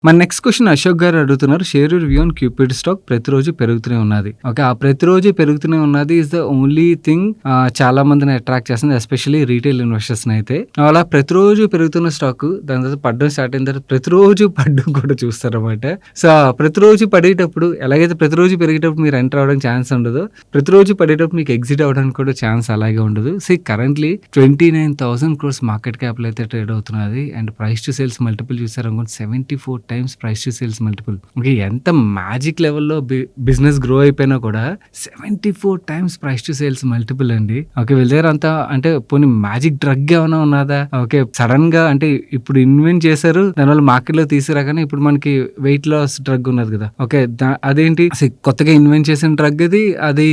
మన next question Ashok garu అడుగుతున్నారు. Share your view on Cupid stock ప్రతిరోజు పెరుగుతూనే ఉన్నది. ఓకే. ఆ ప్రతిరోజు పెరుగుతూనే ఉన్నది ఈస్ ద ఓన్లీ థింగ్ చాలా మందిని అట్రాక్ట్ చేస్తుంది. ఎస్పెషల్లీ రీటైల్ ఇన్వెస్టర్స్‌ని అయితే. అలా ప్రతిరోజు పెరుగుతున్న స్టాక్ దాని తర్వాత పడడం స్టార్ట్ అయిన తర్వాత ప్రతిరోజు పడడం కూడా చూస్తారన్నమాట. సో, ప్రతిరోజు పడేటప్పుడు ఎలాగైతే ప్రతిరోజు పెరిగేటప్పుడు మీరు ఎంటర్ అవ్వడానికి ఛాన్స్ ఉండదో, ప్రతిరోజు పడేటప్పుడు మీకు ఎగ్జిట్ అవ్వడానికి కూడా ఛాన్స్ అలాగే ఉండదు. కరెంట్‌లీ 29,000 క్రోర్స్ మార్కెట్ క్యాప్‌లో అయితే ట్రేడ్ అవుతున్నది. And price to sales multiple చూసారనుకోండి 74 times price to sales multiple. Okay. ఎంత మ్యాజిక్ లెవెల్‌లో బిజినెస్ గ్రో అయిపోయినా కూడా 74 times price to sales multiple అండి. ఓకే. వీళ్ళ దగ్గర అంతా అంటే పోనీ మ్యాజిక్ డ్రగ్ ఏమైనా ఉన్నదా? ఓకే. సడన్‌గా అంటే ఇప్పుడు ఇన్వెంట్ చేశారు. దానివల్ల మార్కెట్‌లో తీసుకురాగానే ఇప్పుడు మనకి వెయిట్ లాస్ డ్రగ్ ఉన్నది కదా! ఓకే. అదేంటి కొత్తగా ఇన్వెంట్ చేసిన డ్రగ్ అది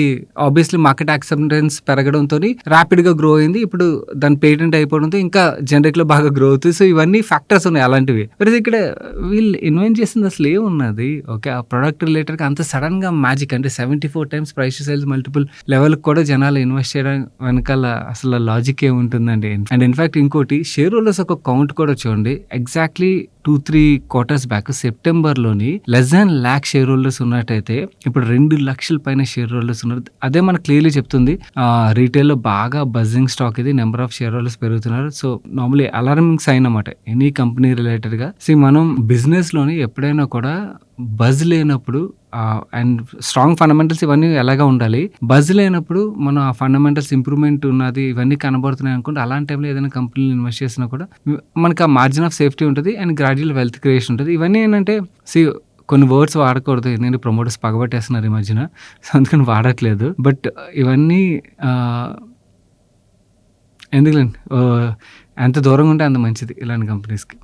ఆబ్వియస్లీ మార్కెట్ యాక్సెప్టెన్స్ పెరగడంతోని ర్యాపిడ్‌గా గ్రో అయింది. ఇప్పుడు దాని పేటెంట్ అయిపోవడంతో ఇంకా జనరిక్‌లో బాగా గ్రో అవుతుంది. సో, ఇవన్నీ ఫ్యాక్టర్స్ ఉన్నాయి అలాంటివి. ఇక్కడ వీళ్ళు ఇన్వెంట్ చేసింది అసలు ఏమున్నది? ఓకే. ఆ ప్రొడక్ట్ రిలేటెడ్‌గా అంత సడన్‌గా మ్యాజిక్ అంటే 74 times price to sales multiple లెవెల్‌కి కూడా జనాలు ఇన్వెస్ట్ చేయడం వెనకాల అసలు లాజిక్ ఏముంటుందండి? అండ్ ఇన్‌ఫాక్ట్ ఇంకోటి షేర్ హోల్డర్స్ ఒక కౌంట్ కూడా చూడండి. ఎగ్జాక్ట్‌లీ 2-3 క్వార్టర్స్ బ్యాక్ సెప్టెంబర్‌లోని less than lakh share holders ఉన్నట్టయితే ఇప్పుడు 2,00,000 పైన షేర్ హోల్డర్స్ ఉన్నారు. అదే మనకు క్లియర్‌లీ చెప్తుంది. రీటైల్‌లో బాగా బజ్జింగ్ స్టాక్ ఇది. నెంబర్ ఆఫ్ షేర్ హోల్డర్స్ పెరుగుతున్నారు. సో, నార్మల్లీ అలార్మింగ్ సైన్ అన్నమాట. ఎనీ కంపెనీ రిలేటెడ్‌గా. మనం బిజినెస్‌లోని ఎప్పుడైనా కూడా బజ్ లేనప్పుడు అండ్ స్ట్రాంగ్ ఫండమెంటల్స్ ఇవన్నీ ఎలాగా ఉండాలి. బజ్ లేనప్పుడు మనం ఆ ఫండమెంటల్స్ ఇంప్రూవ్‌మెంట్ ఉన్నది ఇవన్నీ కనబడుతున్నాయి అనుకోండి. అలాంటి టైంలో ఏదైనా కంపెనీలో ఇన్వెస్ట్ చేసినా కూడా మనకి ఆ మార్జిన్ ఆఫ్ సేఫ్టీ ఉంటది. అండ్ గ్రాడ్యువల్ వెల్త్ క్రియేషన్ ఉంటది. ఇవన్నీ ఏంటంటే కొన్ని వర్డ్స్ వాడకూడదు. ఎందుకంటే ప్రమోటర్స్ పగబట్టేస్తున్నారు ఈ మధ్యన. సో, అందుకని వాడట్లేదు. బట్ ఇవన్నీ ఎందుకులేండి. ఎంత దూరంగా ఉంటే అంత మంచిది ఇలాంటి కంపెనీస్‌కి.